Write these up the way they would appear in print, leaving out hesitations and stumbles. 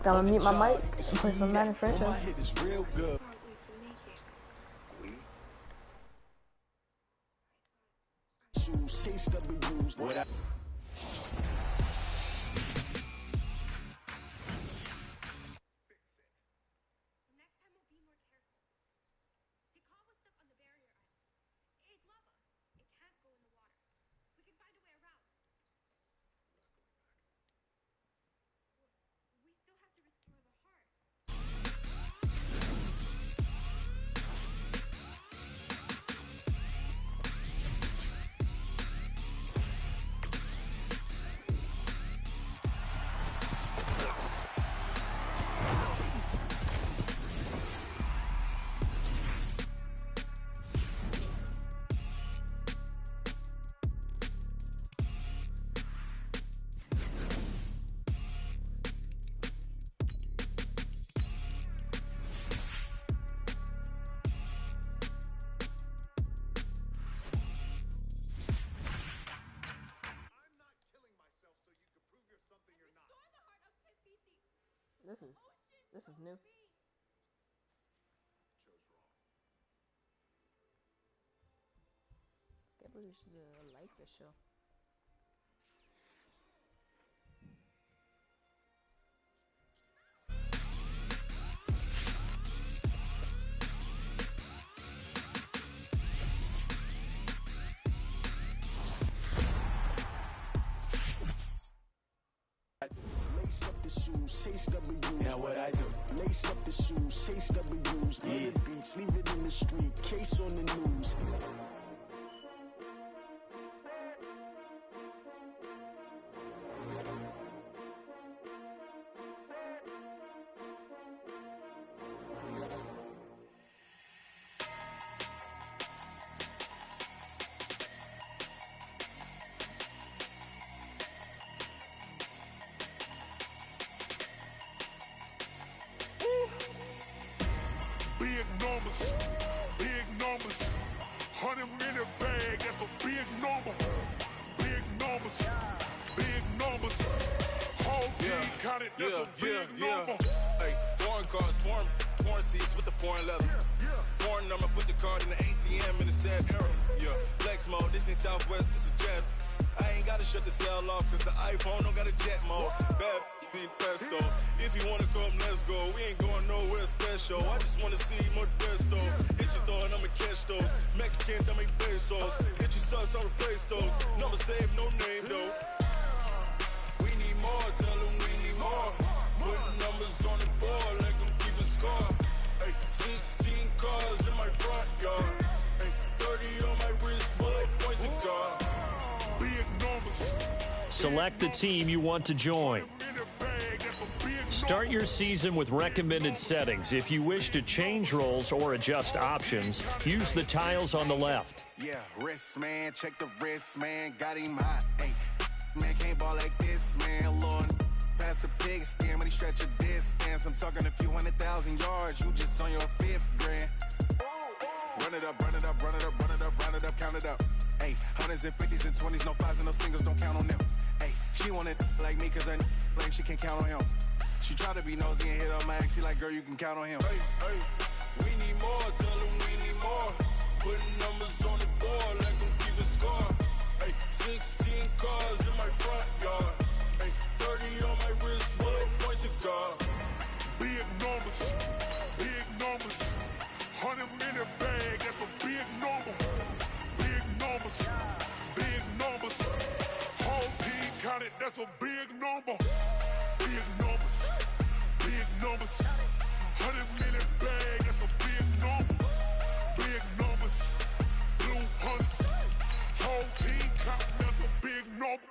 I'm gonna mute my mic and play some Madden franchise. This is new. Can't believe you should like this show. Lace up the shoes, chase W's. Now what I do? Lace up the shoes, chase W's. Yeah. The beats, leave it in the street, case on the news. Big numbers, 100-minute bag, that's a big number. Big numbers, whole team counted, that's a big number. Hey, foreign cars, foreign seats with the foreign leather. Foreign number, put the card in the ATM in the sad era. Yeah, flex mode, this ain't Southwest, this is jet. I ain't gotta shut the cell off, cause the iPhone don't got a jet mode. Bad pesto. If you wanna come, let's go. We ain't going nowhere special. I just wanna see Modesto. Hit your throw and I'ma catch those. Mexican, I make pesos. Hit your sauce, I'll replace those. Number saved, no name though. We need more, tell them we need more. Putting numbers on the board, let them keep a score. Hey, 16 cars in my front yard. Hey, 30 on my wrist, bullet point to God. Big numbers. Select the team you want to join. Start your season with recommended settings. If you wish to change roles or adjust options, use the tiles on the left. Yeah, wrist man, check the wrist man, got him hot. Hey, man can't ball like this, man. Lord, past the pig skin when he stretch a distance. I'm talking a few 100,000 yards, you just on your 5th grand. Run it up, run it up, run it up, run it up, run it up, count it up. Hey, hundreds and 50s and 20s, no 5s and no singles, don't count on them. Hey, she want it like me cause her lame, she can't count on him. She try to be nosy and hit up my ex, she like, girl, you can count on him. Hey, we need more, tell them we need more. Putting numbers on the board, let them keep a score. Hey, 16 cars in my front yard. Hey, 30 on my wrist, bullet point to God. Big numbers, 100-minute bag, that's a big number. Big numbers, whole team counted, that's a big number. Big numbers, 100-minute bag, that's a big number. Big numbers, blue hunts, whole team counting, that's a big number.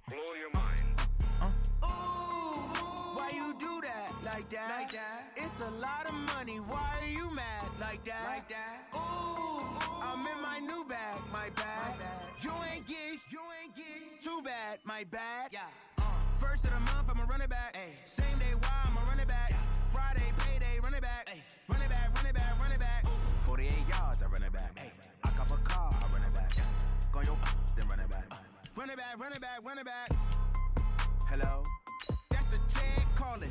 Blow your mind. Why you do that like that? It's a lot of money. Why are you mad like that? Ooh, I'm in my new bag, my bad. You ain't get too bad, my bad. First of the month, I'ma run it back. Same day, why I'ma run it back. Friday, payday, run running back. Hello? That's the check calling.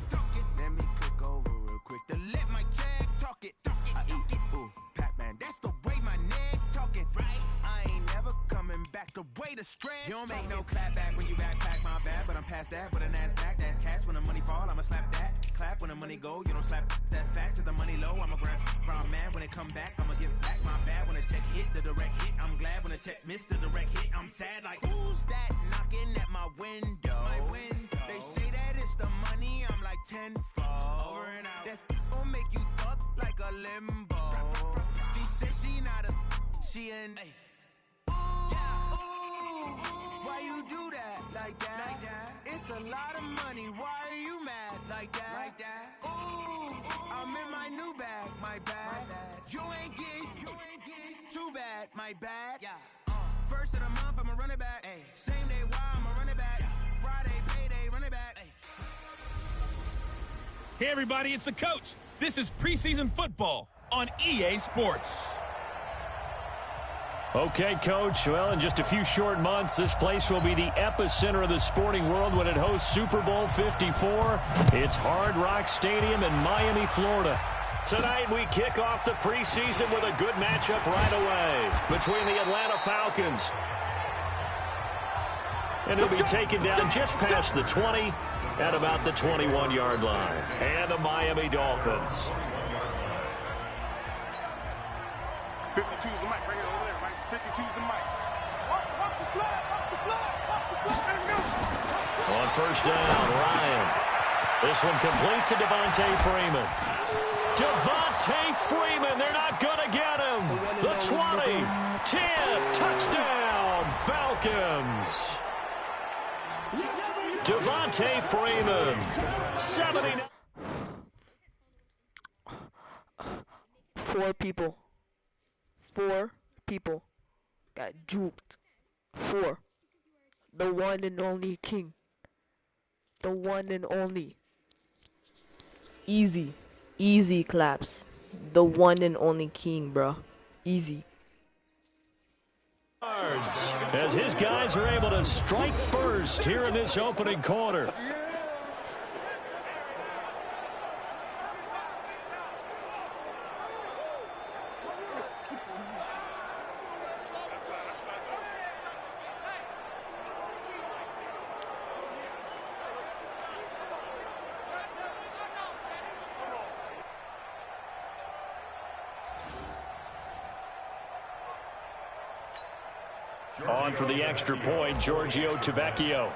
Let me click over real quick to let my check talk it. I eat, ooh, Pac-Man. That's the way my neck talking. Right? I ain't never coming back the way the stress. You don't make no clap back when you backpack my bad, but I'm past that with a NASDAQ. That's cash when the money fall, I'ma slap that. Clap when the money go, you don't slap. That's facts. If the money low, I'ma grab brown man. When it come back, I'ma give back my bad. When the check hit, the direct hit. I'm glad when the check missed the direct hit. I'm sad like, who's that knocking at my window? My window. They say that it's the money, I'm like tenfold. Over and out. That's gon' make you up like a limbo. She said she not a, she an. Why you do that like that? It's a lot of money. Why are you mad like that? Ooh, I'm in my new bag, my bad. You ain't get too bad, my bad. First of the month, I'ma run it back. Same day, why I'ma run it back. Friday, payday, run it back. Hey everybody, it's the coach. This is preseason football on EA Sports. Okay, Coach. Well, in just a few short months, this place will be the epicenter of the sporting world when it hosts Super Bowl 54. It's Hard Rock Stadium in Miami, Florida. Tonight, we kick off the preseason with a good matchup right away between the Atlanta Falcons. And it'll be taken down just past the 20 at about the 21-yard line. And the Miami Dolphins. 52's the mic right here over there, right? 52's the mic. Watch the flag, watch the flag, watch the flag. On first down, Ryan. This one complete to Devontae Freeman. Devontae Freeman, they're not going to get him. The 20, 10, touchdown, Falcons. Devontae Freeman, 70. 4 people got juked. 4. The one and only king. The one and only. Easy claps. The one and only king, bro. Easy. As his guys are able to strike first here in this opening quarter. On for the extra point, Giorgio Tavecchio.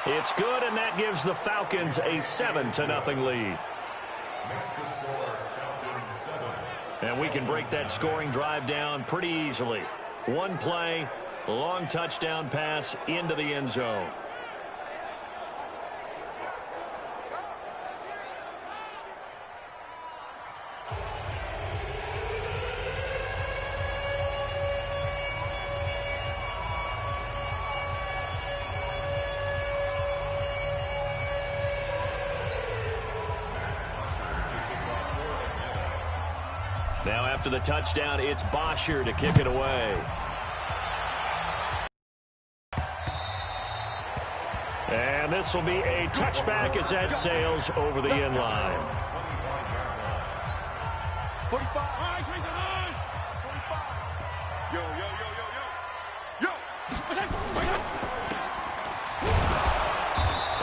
It's good, and that gives the Falcons a 7-0 lead. And we can break that scoring drive down pretty easily. One play, long touchdown pass into the end zone. Now after the touchdown, it's Bosher to kick it away. And this will be a touchback as that sails over the end line. 45.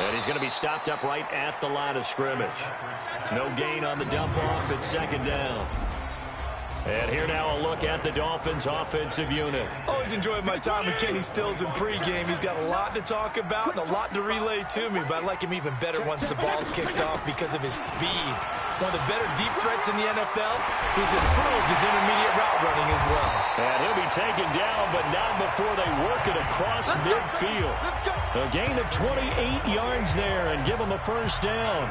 And he's going to be stopped up right at the line of scrimmage. No gain on the dump off at second down. And here now a look at the Dolphins' offensive unit. Always enjoyed my time with Kenny Stills in pregame. He's got a lot to talk about and a lot to relay to me, but I like him even better once the ball's kicked off because of his speed. One of the better deep threats in the NFL. He's improved his intermediate route running as well. And he'll be taken down, but not before they work it across midfield. A gain of 28 yards there and give him a first down.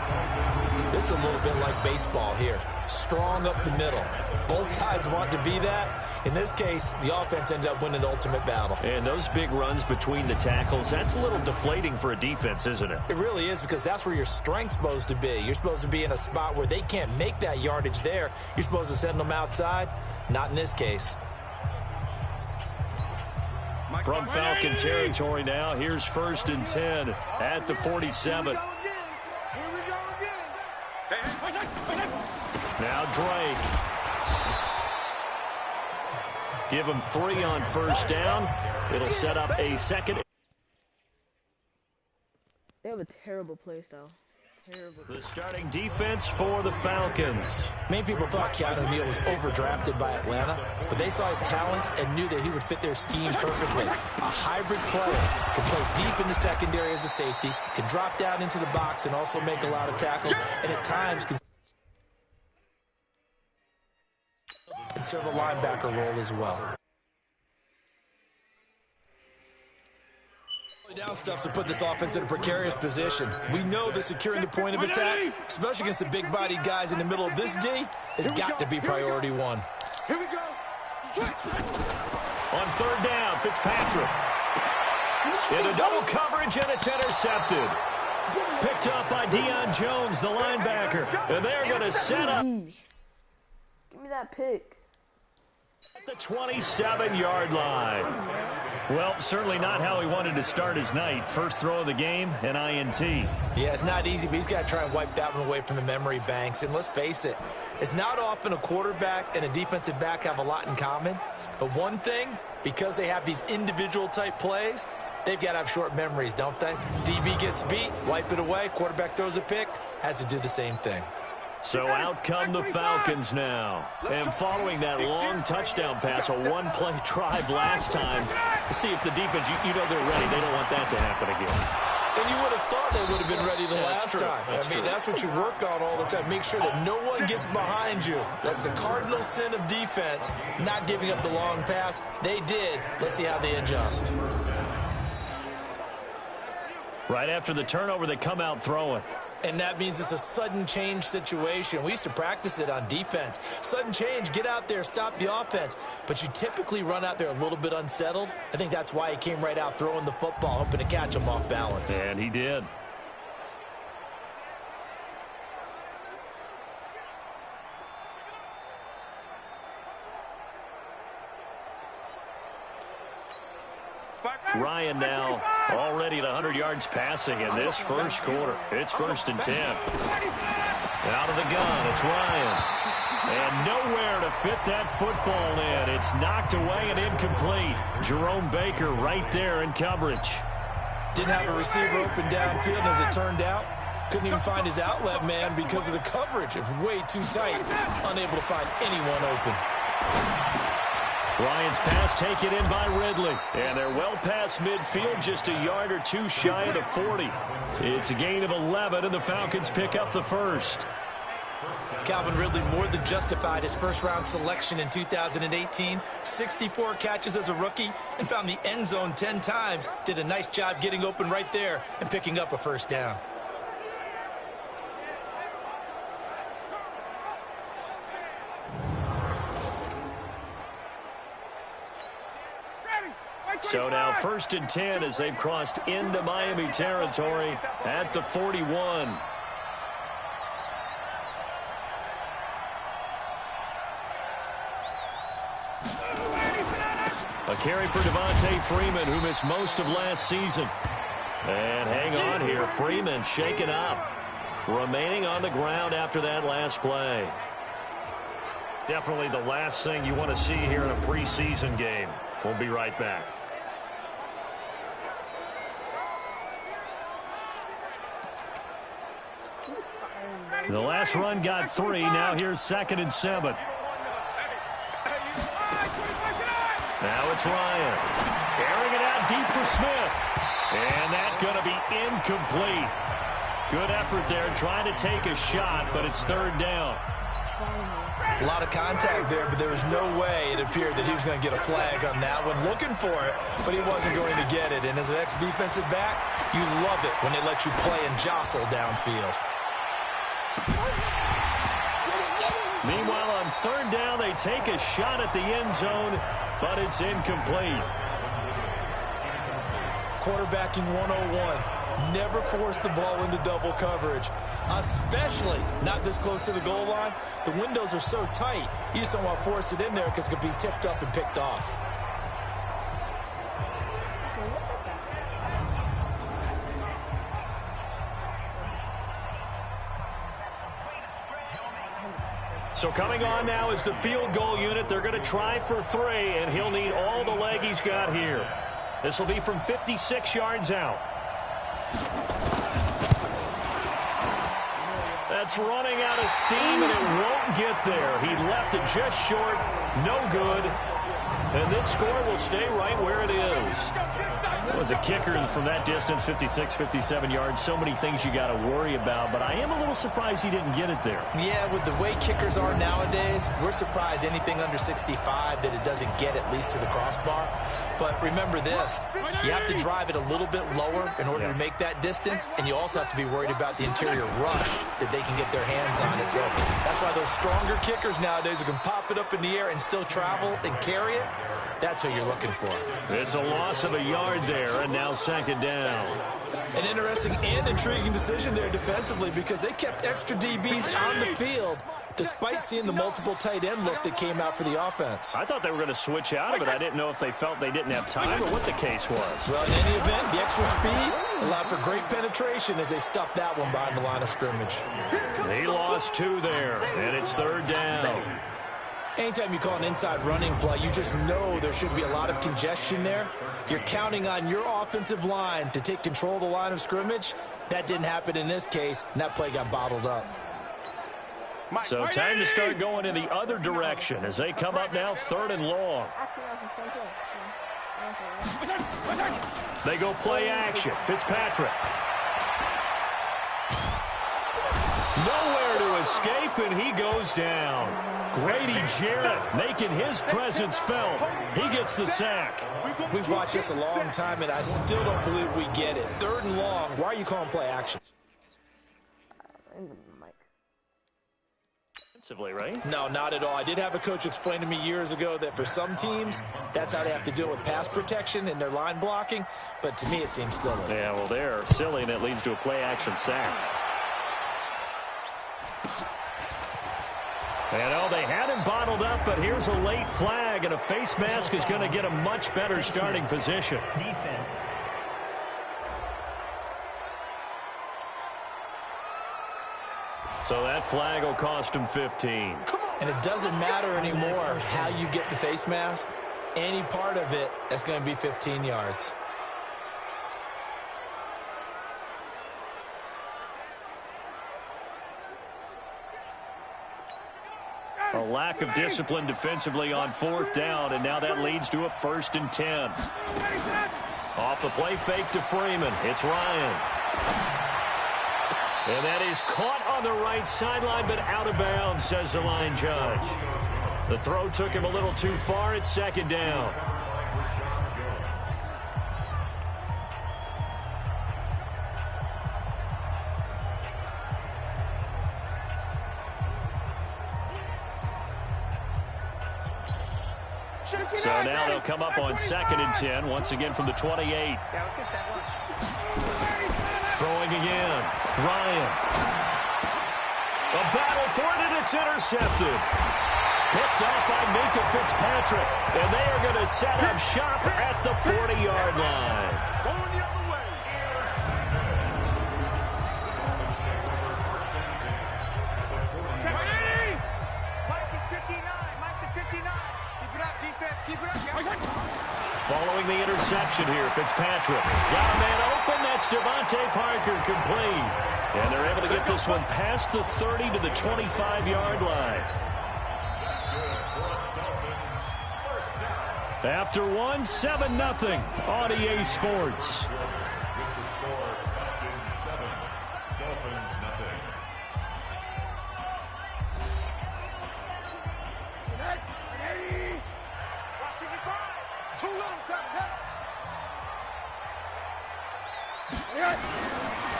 This is a little bit like baseball here. Strong up the middle. Both sides want to be that. In this case, the offense ended up winning the ultimate battle. And those big runs between the tackles, that's a little deflating for a defense, isn't it? It really is, because that's where your strength's supposed to be. You're supposed to be in a spot where they can't make that yardage there. You're supposed to send them outside. Not in this case. From Falcon territory now, here's 1st and 10 at the 47. Now Drake. Give him 3 on 1st down. It'll set up a second. They have a terrible play style. Terrible. The starting defense for the Falcons. Many people thought Keanu Neal was overdrafted by Atlanta, but they saw his talents and knew that he would fit their scheme perfectly. A hybrid player, can play deep in the secondary as a safety, can drop down into the box and also make a lot of tackles, and at times can serve a linebacker role as well. Down stuff to put this offense in a precarious position. We know that securing the point of attack, especially against the big-bodied guys in the middle of this D, has got to be priority one. Here we go. On 3rd down, Fitzpatrick. Into double coverage, and it's intercepted. Picked up by Deion Jones, the linebacker. And they're going to set up. Give me that pick. The 27-yard line. Well, certainly not how he wanted to start his night. First throw of the game, an INT. Yeah, it's not easy, but he's got to try and wipe that one away from the memory banks. And let's face it, it's not often a quarterback and a defensive back have a lot in common. But one thing, because they have these individual type plays, they've got to have short memories, don't they? DB gets beat, wipe it away, quarterback throws a pick, has to do the same thing. So out come the Falcons now. And following that long touchdown pass, a one-play drive last time, to see if the defense, you know they're ready. They don't want that to happen again. And you would have thought they would have been ready the last time. That's true. That's what you work on all the time. Make sure that no one gets behind you. That's the cardinal sin of defense, not giving up the long pass. They did. Let's see how they adjust. Right after the turnover, they come out throwing. And that means it's a sudden change situation. We used to practice it on defense. Sudden change, get out there, stop the offense. But you typically run out there a little bit unsettled. I think that's why he came right out throwing the football, hoping to catch him off balance. And he did. Ryan now already at 100 yards passing in this first quarter. It's 1st and 10. Out of the gun, it's Ryan. And nowhere to fit that football in. It's knocked away and incomplete. Jerome Baker right there in coverage. Didn't have a receiver open downfield, and as it turned out, couldn't even find his outlet man because of the coverage. It was way too tight. Unable to find anyone open. Ryan's pass taken in by Ridley. And they're well past midfield, just a yard or two shy of the 40. It's a gain of 11, and the Falcons pick up the first. Calvin Ridley more than justified his first-round selection in 2018. 64 catches as a rookie and found the end zone 10 times. Did a nice job getting open right there and picking up a first down. So now 1st and 10 as they've crossed into Miami territory at the 41. A carry for Devontae Freeman, who missed most of last season. And hang on here, Freeman shaken up. Remaining on the ground after that last play. Definitely the last thing you want to see here in a preseason game. We'll be right back. The last run got 3. Now here's 2nd and 7. Now it's Ryan. Airing it out deep for Smith. And that's going to be incomplete. Good effort there trying to take a shot, but it's 3rd down. A lot of contact there, but there was no way it appeared that he was going to get a flag on that one. Looking for it, but he wasn't going to get it. And as an ex-defensive back, you love it when they let you play and jostle downfield. Meanwhile, on 3rd down, they take a shot at the end zone, but it's incomplete. Quarterbacking 101. Never force the ball into double coverage, especially not this close to the goal line. The windows are so tight, you just don't want to force it in there because it could be tipped up and picked off. So coming on now is the field goal unit. They're going to try for 3, and he'll need all the leg he's got here. This will be from 56 yards out. That's running out of steam, and it won't get there. He left it just short. No good. And this score will stay right where it is. Well, as a kicker from that distance, 56, 57 yards, so many things you got to worry about, but I am a little surprised he didn't get it there. Yeah, with the way kickers are nowadays, we're surprised anything under 65 that it doesn't get at least to the crossbar. But remember this, you have to drive it a little bit lower in order to make that distance, and you also have to be worried about the interior rush that they can get their hands on it. So that's why those stronger kickers nowadays who can pop it up in the air and still travel and carry it, that's what you're looking for. It's a loss of a yard there, and now second down. An interesting and intriguing decision there defensively because they kept extra DBs on the field despite seeing the multiple tight end look that came out for the offense. I thought they were going to switch out of it. I didn't know if they felt they didn't have time or what the case was. Well, in any event, the extra speed allowed for great penetration as they stuffed that one behind the line of scrimmage. He lost 2 there, and it's third down. Anytime you call an inside running play, you just know there should be a lot of congestion there. You're counting on your offensive line to take control of the line of scrimmage. That didn't happen in this case, and that play got bottled up. So time to start going in the other direction as they come up now, 3rd and long. They go play action. Fitzpatrick. Nowhere to escape, and he goes down. Grady Jarrett making his presence felt. He gets the sack. We've watched this a long time, and I still don't believe we get it. 3rd and long. Why are you calling play action? Right? No, not at all. I did have a coach explain to me years ago that for some teams, that's how they have to deal with pass protection and their line blocking. But to me, it seems silly. Yeah, well, they're silly, and it leads to a play-action sack. And oh, they had him bottled up, but here's a late flag, and a face mask is going to get a much better starting position. Defense. So that flag will cost him 15. And it doesn't matter anymore how you get the face mask. Any part of it, that's going to be 15 yards. A lack of discipline defensively on 4th down, and now that leads to a 1st and 10. Off the play fake to Freeman. It's Ryan. And that is caught on the right sideline, but out of bounds, says the line judge. The throw took him a little too far. It's 2nd down. So now they'll come up on 2nd and 10, once again from the 28. Yeah, let's get set lunch. Throwing again. Ryan. A battle for it, and it's intercepted. Picked off by Minka Fitzpatrick. And they are going to set up shop at the 40-yard line. Going the other way. Mike is 59. Mike is 59. Keep it up, defense. Keep it up, guys. Following the interception here, Fitzpatrick. Got a man open. That's Devontae Parker complete. And they're able to get this one past the 30 to the 25-yard line. After 1, 7-0 on EA Sports.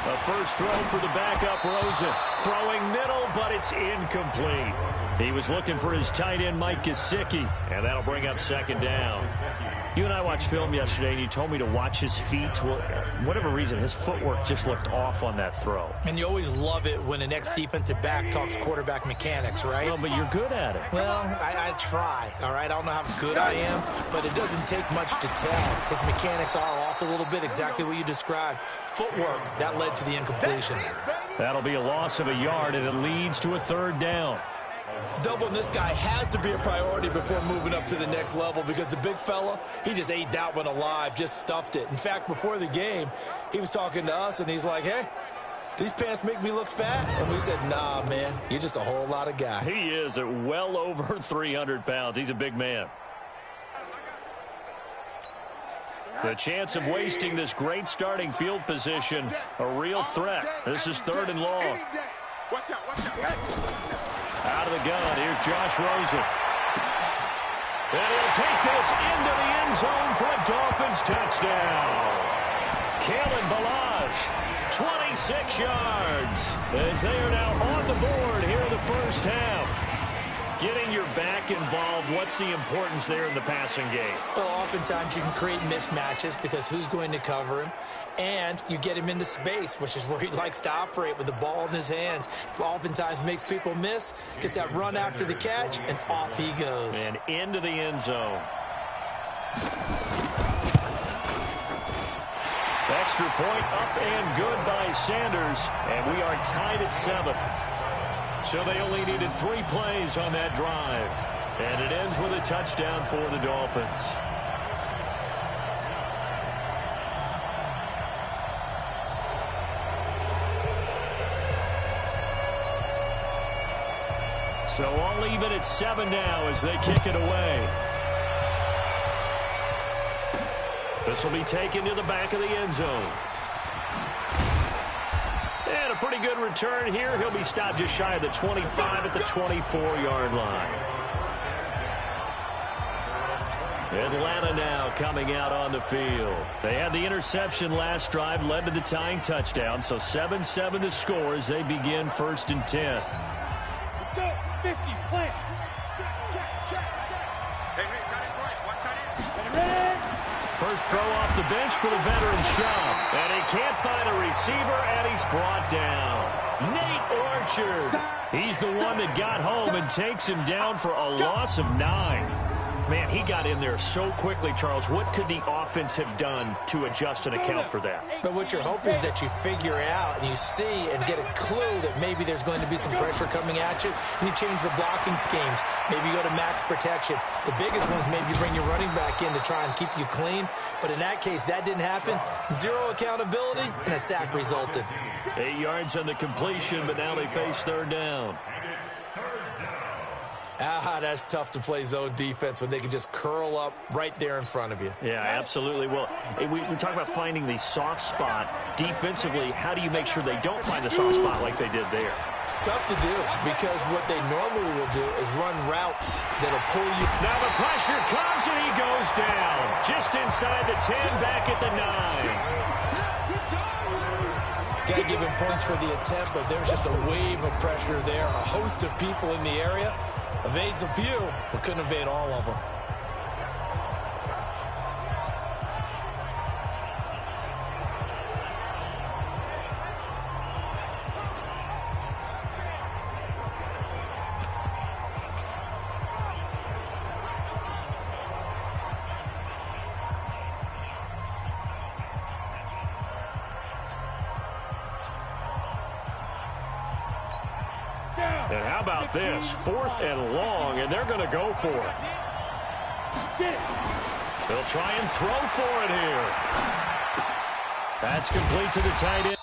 A first throw for the backup Rosen. Throwing middle, but it's incomplete. He was looking for his tight end, Mike Gesicki, and that'll bring up 2nd down. You and I watched film yesterday, and you told me to watch his feet. Well, for whatever reason, his footwork just looked off on that throw. And you always love it when an ex-defensive back talks quarterback mechanics, right? Well, but you're good at it. Well, I try, all right? I don't know how good I am, but it doesn't take much to tell. His mechanics are off a little bit, exactly what you described. Footwork, that led to the incompletion. That'll be a loss of a yard, and it leads to a 3rd down. Doubling this guy has to be a priority before moving up to the next level because the big fella, he just ate that one alive, just stuffed it. In fact, before the game, he was talking to us, and he's like, hey, these pants make me look fat? And we said, nah, man, you're just a whole lot of guy. He is at well over 300 pounds. He's a big man. The chance of wasting this great starting field position, a real threat. This is 3rd and long. Watch out, watch out. Out of the gun, here's Josh Rosen. And he'll take this into the end zone for a Dolphins touchdown. Kalen Ballage, 26 yards, as they are now on the board here in the first half. Getting your back involved, what's the importance there in the passing game? Well, oftentimes you can create mismatches because who's going to cover him? And you get him into space, which is where he likes to operate with the ball in his hands. Oftentimes makes people miss, gets that run after the catch, and off he goes. And into the end zone. Extra point up and good by Sanders, and we are tied at 7. So they only needed 3 plays on that drive. And it ends with a touchdown for the Dolphins. So all even at 7 now as they kick it away. This will be taken to the back of the end zone. And a pretty good return here. He'll be stopped just shy of the 25 at the 24-yard line. Atlanta now coming out on the field. They had the interception last drive, led to the tying touchdown. So 7-7 to score as they begin 1st and 10. Let's go. 50, plant. Check. Hey, got it right. Watch out in. First throw off the bench for the veteran Shaw. And he can't find a receiver, and he's brought down. Nate Orchard. He's the one that got home and takes him down for a loss of 9. Man, he got in there so quickly, Charles. What could the offense have done to adjust and account for that? But what you're hoping is that you figure out and you see and get a clue that maybe there's going to be some pressure coming at you, and you change the blocking schemes. Maybe you go to max protection. The biggest one is maybe you bring your running back in to try and keep you clean. But in that case, that didn't happen. 0 accountability, and a sack resulted. 8 yards on the completion, but now they face 3rd down. That's tough to play zone defense when they can just curl up right there in front of you. Yeah, absolutely. Well, we talk about finding the soft spot. Defensively, how do you make sure they don't find the soft spot like they did there? Tough to do because what they normally will do is run routes that'll pull you. Now the pressure comes and he goes down. Just inside the 10, back at the 9. Got to give him points for the attempt, but there's just a wave of pressure there. A host of people in the area. Evades a few, but couldn't evade all of them. And how about this? 4th and long, and they're going to go for it. They'll try and throw for it here. That's complete to the tight end.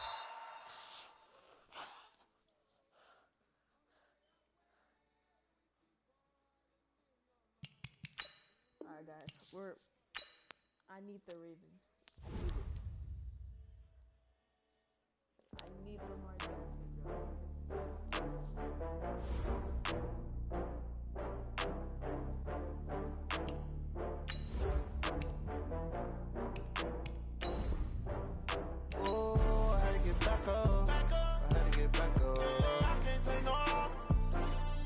All right, guys. I need the Ravens. I need Lamar Jackson, bro. Oh, I had to get back up. I had to get back up.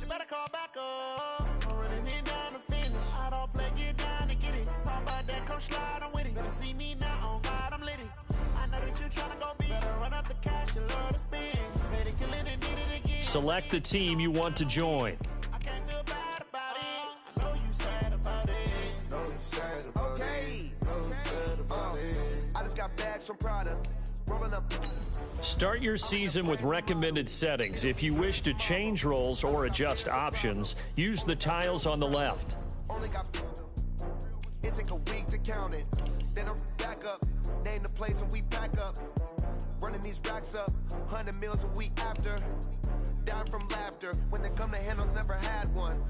You better call back up. I'm running it down to finish. I don't play, get down to get it. Talk about that, come slide, I'm with it. Better see me now, on God, I'm litty. I know that you tryna go big. Better run up the cash, you love to spend. Better kill it and need it again. Select the team you want to join. I can't feel bad about it. I know you sad about it. Know you sad about it. Know you sad about it. I just got bags from Prada. Rolling up. Start your season with recommended settings. If you wish to change roles or adjust options, use the tiles on the left. Only got it take a week to count it. Then I'm back up, name the place and we pack up. Running these racks up, 100 meals a week after. Down from laughter, when they come to handles, never had one.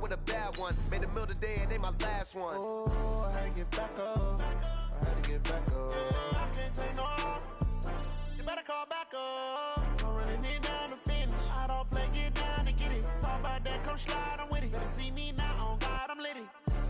With a bad one, made a meal today and ain't my last one. Oh, I had to get back up, I had to get back up. I can't take no loss, you better call back up. I'm running it down to finish, I don't play, get down and get it. Talk about that, come slide, I'm with it. Better see me now, on God, I'm litty.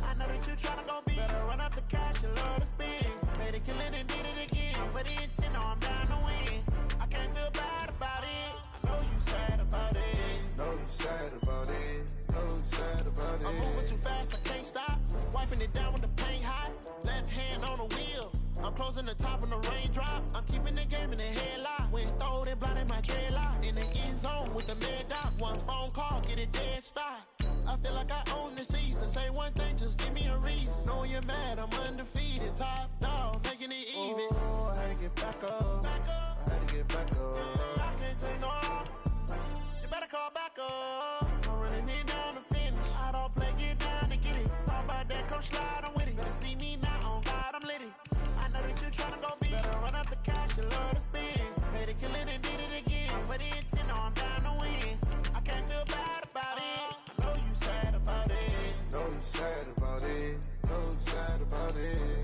I know that you tryna go big, better run up the cash, you love to spend. Made a killing and did it again, but the intent, no, I'm down to win. I can't feel bad about it, I know you sad about it. Know you sad about it, know you sad about it. I'm moving too fast, I can't stop. Wiping it down with the paint hot. Left hand on the wheel, I'm closing the top when the raindrop. I'm keeping the game in the headlock. When throwed and blinded my dreadlock. In the end zone with the mad dot. One phone call, get it dead stop. I feel like I own the season. Say one thing, just give me a reason. Knowing you're mad, I'm undefeated. Top dog, making it even. Oh, I had to get back up. I had to get back up. I can't take no loss. You better call back up. I'm running it down to finish. I don't play, get down and get it. Talk about that, come slide, I'm with it. Better see me now, on God, I'm litty. I know that you tryna go big. Better run up the cash, you love to spend. Made a killing and did it again. But the intent, no, I'm down to win. I can't feel bad about it. I know you sad about it. Know you sad about it. Know you sad about it.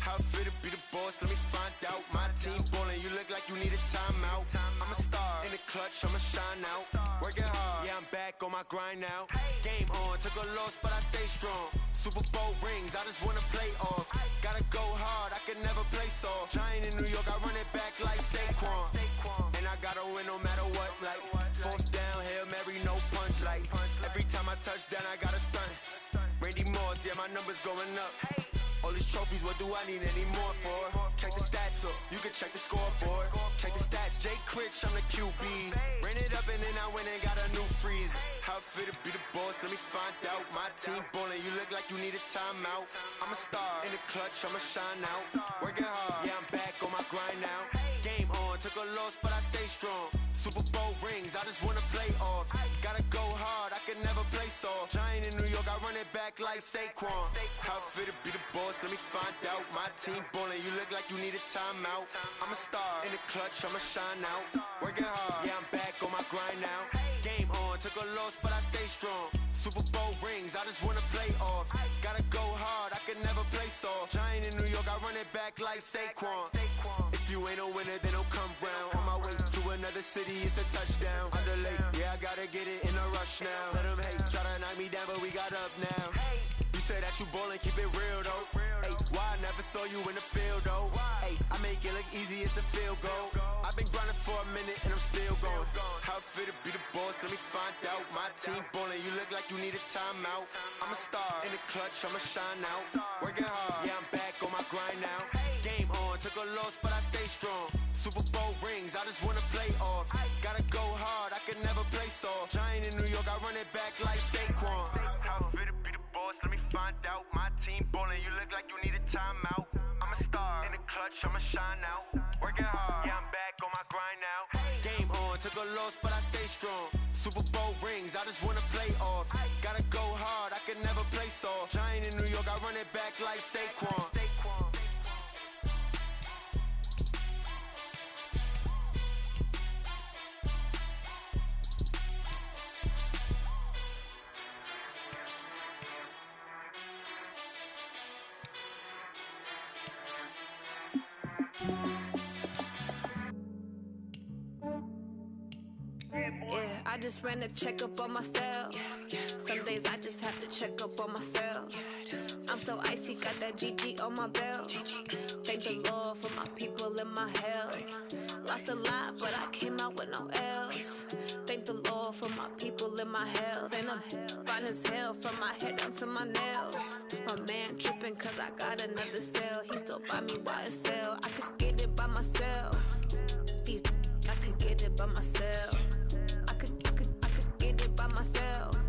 How I feel to be the boss, let me find out. My team ballin', you look like you need a timeout. I'm a star, in the clutch, I'ma shine out. Working hard, yeah, I'm back on my grind now. Game on, took a loss, but I stay strong. Super Bowl rings, I just wanna play off. Gotta go hard, I can never play soft. Giant in New York, I run it back like Saquon. And I gotta win no matter what, like fourth down, Hail Mary, no punch, like every time I touch down, I gotta stunt. Randy Moss, yeah, my numbers going up. All these trophies, what do I need any more for? Check the stats up, you can check the scoreboard. Check the stats, Jake Critch, I'm the QB. Ran it up and then I went and got a new freeze. How I feel to be the boss, let me find out. My team ballin', you look like you need a timeout. I'm a star, in the clutch, I'ma shine out. Working hard, yeah, I'm back on my grind now. Game on, took a loss, but I stay strong. Super Bowl rings, I just wanna play off. Gotta go hard, I can never play soft. Giant in New York, I run it back like Saquon. How I feel to be the boss, let me find out. My team ballin', you look like you need a timeout. I'm a star, in the clutch, I'ma shine out. Working hard, yeah, I'm back on my grind now. Game on, took a loss, but I stay strong. Super Bowl rings, I just wanna play off. Gotta go hard, I can never play soft. Giant in New York, I run it back like Saquon. If you ain't a winner, then don't come round. On my way to another city, it's a touchdown. Under late, yeah, I gotta get it in a rush now. Let them hate, try to knock me down, but we got up now. You say that you ballin', keep it real though. Hey, why I never saw you in the field though? Hey, I make it look easy, it's a field goal. I've been grinding for a minute and I'm still going. How I feel to be the boss, let me find out. My team ballin', you look like you need a timeout. I'm a star, in the clutch, I'ma shine out. Working hard, yeah, I'm back on my grind now. Game on, took a loss, but I stay strong. Super Bowl rings, I just wanna play off. Gotta go hard, I can never play soft. Giant in New York, I run it back like Saquon. How I feel to be the boss, let me find out. My team ballin', you look like you need a timeout. I'm a star, in the clutch, I'ma shine out. Working hard, yeah, I'm back on my grind now. Game on, took a loss, but I stay strong. Super Bowl rings, I just wanna play off. Gotta go hard, I can never play soft. Giant in New York, I run it back like Saquon. Yeah, I just ran a checkup on myself. Some days I just have to check up on myself. I'm so icy, got that GG on my belt. Thank the Lord for my people and my health. Lost a lot, but I came out with no L's. Thank the Lord for my people in my health. And I'm fine as hell from my head down to my nails. My man tripping cause I got another cell. He still buy me YSL. I could get it by myself. These I could get it by myself. I could get it by myself.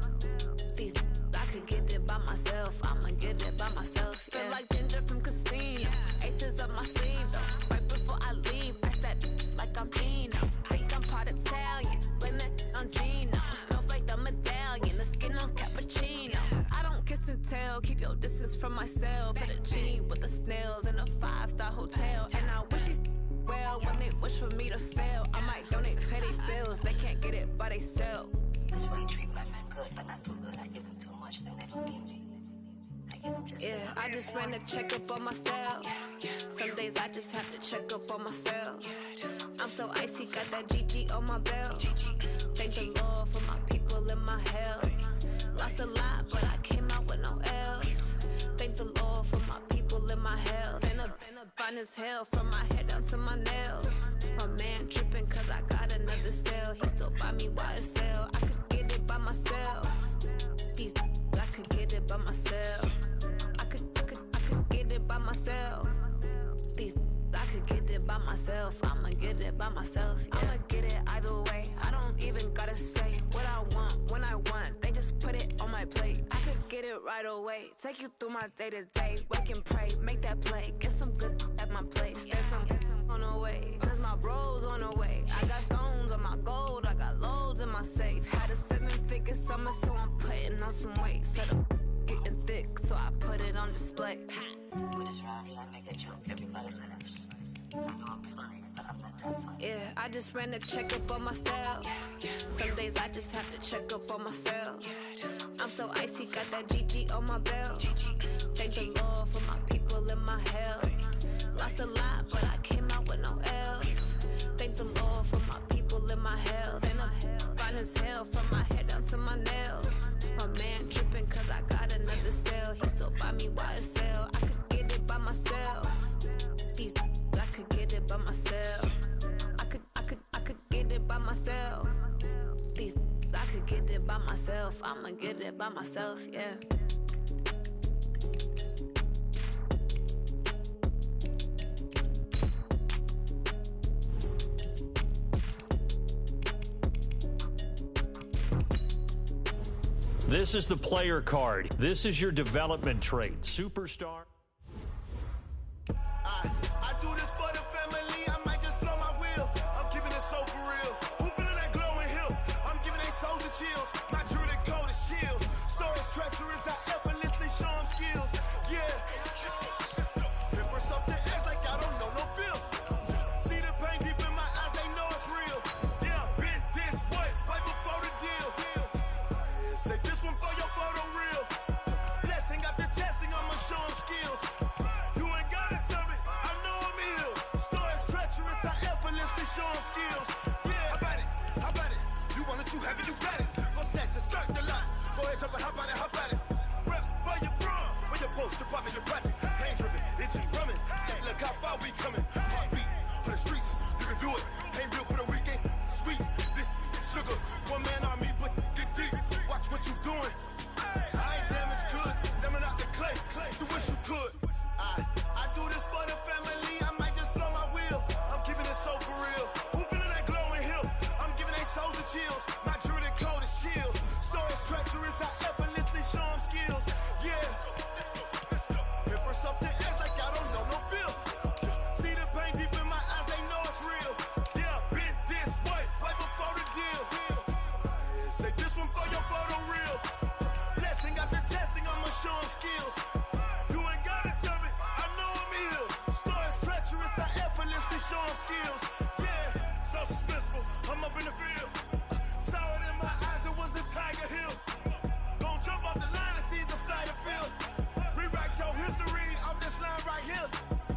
These I could get it by myself. I'ma get it by myself. Yeah. Feel like Ginger from Casino. Aces up my sleeve though. Right before I leave, I step like I'm Dino. Think I'm part Italian. Blame it on Gino. Snowflake the medallion. The skin on cappuccino. I don't kiss and tell. Keep your distance from myself. For the genie with the snails in a 5-star hotel. And I wish he's well when they wish for me to fail. I might donate petty bills. They can't get it by themselves. That's why you treat my men good, but not too good. I give them too much, then they don't need me. I give them just I just ran a checkup on myself. Some days I just have to check up on myself. I'm so icy, got that GG on my belt. Thank the Lord for my people in my health. Lost a lot, but I came out with no else. Thank the Lord for my people in my health. And I'm fine as hell from my head down to my nails. My man tripping cause I got another cell. He still buy me YSL. I could get it by myself. These I could get it by myself. I could get it by myself. These I could get it by myself. I'ma get it by myself. Yeah. I'ma get it either way. I don't even gotta say what I want when I want. They just put it on my plate. I could get it right away. Take you through my day to day. Wake and pray, make that play. Get some good at my place. There's some on the way, cause my bros on the way. I got stones on my gold. I got loads in my safe. Had a 7-figure summer, so I'm putting on some weight. Set up getting thick, so I put it on display. When it's around here, I make a joke. Everybody laughs. I know I'm funny, but I'm not that funny. Yeah, I just ran a checkup on myself. Some days I just have to check up on myself. I'm so icy, got that GG on my belt. Thank the Lord for my people in my health. Lost a lot, but I came out with no else. Thank the Lord for my people in my health. And I'm fine as hell from my head down to my nails. My man tripping cause I got another cell. He still buy me YSL. I could get it by myself. These I could get it by myself. I could get it by myself. These I could get it by myself. I'ma get it by myself, yeah. This is the player card. This is your development trait. Superstar. I do this for the family. I might just blow my wheel. I'm keeping it so for real. Who feeling that glowing hill? I'm giving they soldier chills. My jewelry code is chill. Stories treacherous. I effortlessly show them skills. Yeah. Pepper stuff the edge like I don't know no bill. See the pain deep in my eyes. They know it's real. Yeah, been this way right before the deal. Say this one for your photo reel. Blessing after testing, I'ma show them skills. You ain't gotta tell me, I know I'm ill. Stories treacherous, I effortlessly show them skills. Yeah, how about it? You want it, you have it, you got it. Go snatch it, start the lot. Go ahead, jump it, how about it? Rep for your bro, for your post, your pop, and your projects. Pain driven, itching, drumming. Look how far we coming. Heartbeat on the streets, you can do it. Ain't real for the weekend, sweet. This sugar, one man army, but get deep. Watch what you doing. I ain't damaged goods, damn out the clay. You wish you could. I do this for the family. I might just blow my wheel. I'm keeping it so for real. Who feeling that glowing hill? I'm giving they souls the chills. My jewelry code is chill. Stories treacherous. I effortlessly show them skills. Yeah. Pepper stuff the edge like I don't know no bill. See the pain deep in my eyes. They know it's real. Yeah, been this way right before the deal. Say this one for your photo reel. Blessing after testing, I'ma show them skills. You ain't gotta tell me, I know I'm ill. Stories treacherous, I effortlessly show them skills. Yeah, so suspenseful, I'm up in the field. Saw it in my eyes, it was the Tiger Hill. Gon' jump off the line and see the flight of field. Rewrite your history off this line right here.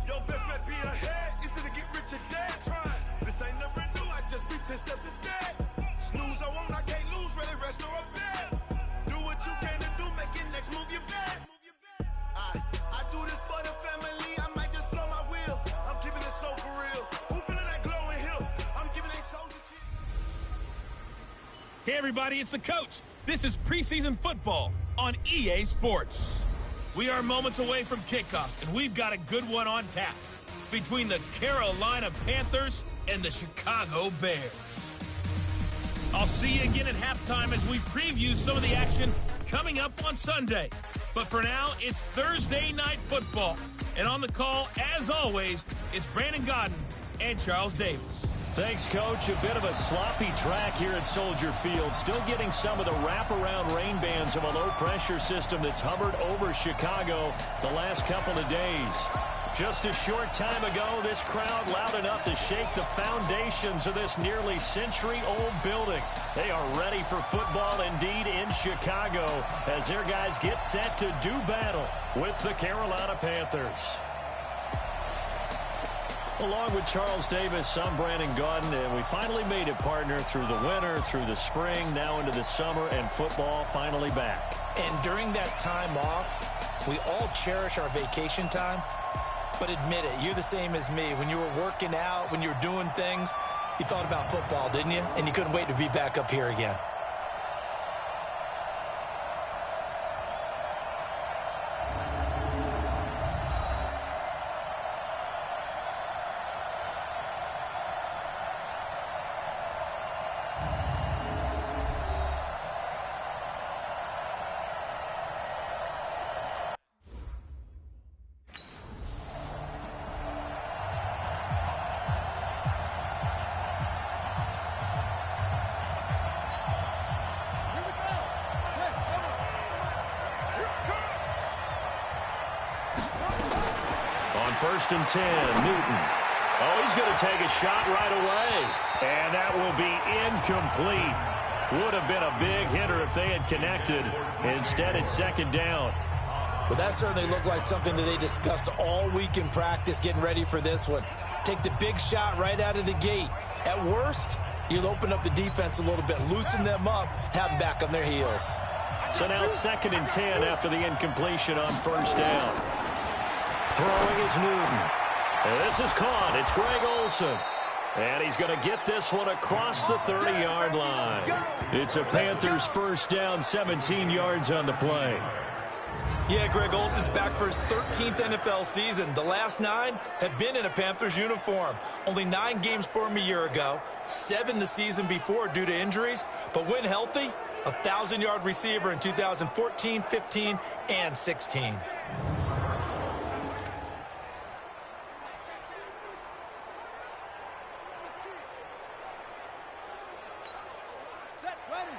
Your best bet be ahead, easy to get rich or dead. Trying, this ain't never new, I just be 10 steps instead. Snooze I won't, I can't lose, ready, rest or up bed. Do what you can to do, make your next move your best. I do this for the family, I might just blow my wheel. I'm keeping it so for real. Who feeling that glowing hill? I'm giving they soldier shit. Hey, everybody, it's the coach. This is preseason football on EA Sports. We are moments away from kickoff, and we've got a good one on tap between the Carolina Panthers and the Chicago Bears. I'll see you again at halftime as we preview some of the action coming up on Sunday. But for now, it's Thursday Night Football. And on the call, as always, it's Brandon Godden and Charles Davis. Thanks, Coach. A bit of a sloppy track here at Soldier Field. Still getting some of the wraparound rain bands of a low-pressure system that's hovered over Chicago the last couple of days. Just a short time ago, this crowd loud enough to shake the foundations of this nearly century-old building. They are ready for football indeed in Chicago as their guys get set to do battle with the Carolina Panthers. Along with Charles Davis, I'm Brandon Godden, and we finally made it, partner, through the winter, through the spring, now into the summer, and football finally back. And during that time off, we all cherish our vacation time. But admit it, you're the same as me. When you were working out, when you were doing things, you thought about football, didn't you? And you couldn't wait to be back up here again. First and 10, Newton. Oh, he's going to take a shot right away. And that will be incomplete. Would have been a big hitter if they had connected. Instead, it's second down. Well, that certainly looked like something that they discussed all week in practice getting ready for this one. Take the big shot right out of the gate. At worst, you'll open up the defense a little bit, loosen them up, have them back on their heels. So now second and 10 after the incompletion on first down. Throwing is Newton. This is caught. It's Greg Olsen. And he's going to get this one across the 30-yard line. It's a Panthers first down, 17 yards on the play. Yeah, Greg Olsen's back for his 13th NFL season. The last 9 have been in a Panthers uniform. Only 9 games for him a year ago, 7 the season before due to injuries. But when healthy, a 1,000-yard receiver in 2014, 15, and 16.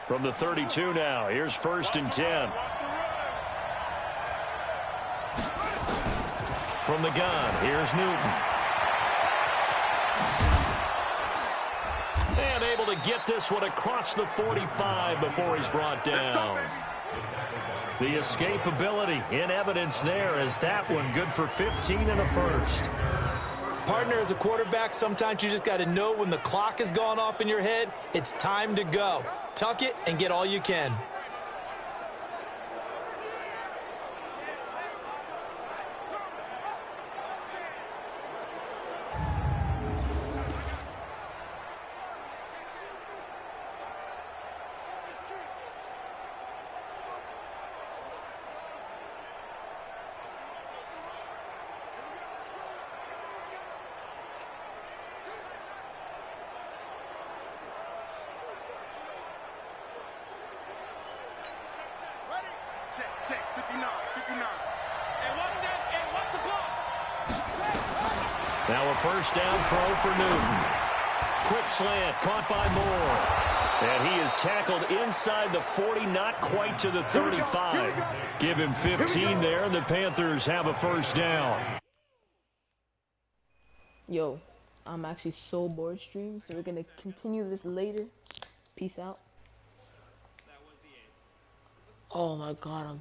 From the 32 now, here's first and 10. From the gun, here's Newton. And able to get this one across the 45 before he's brought down. The escapability in evidence there as that one good for 15 and a first. Partner, as a quarterback, sometimes you just got to know when the clock has gone off in your head, it's time to go. Tuck it and get all you can. Check, 59. And what's the block? Now a first down throw for Newton. Quick slant, caught by Moore. And he is tackled inside the 40, not quite to the 35. Give him 15 there, and the Panthers have a first down. Yo, I'm actually so bored streaming, so we're going to continue this later. Peace out. Oh my god, I'm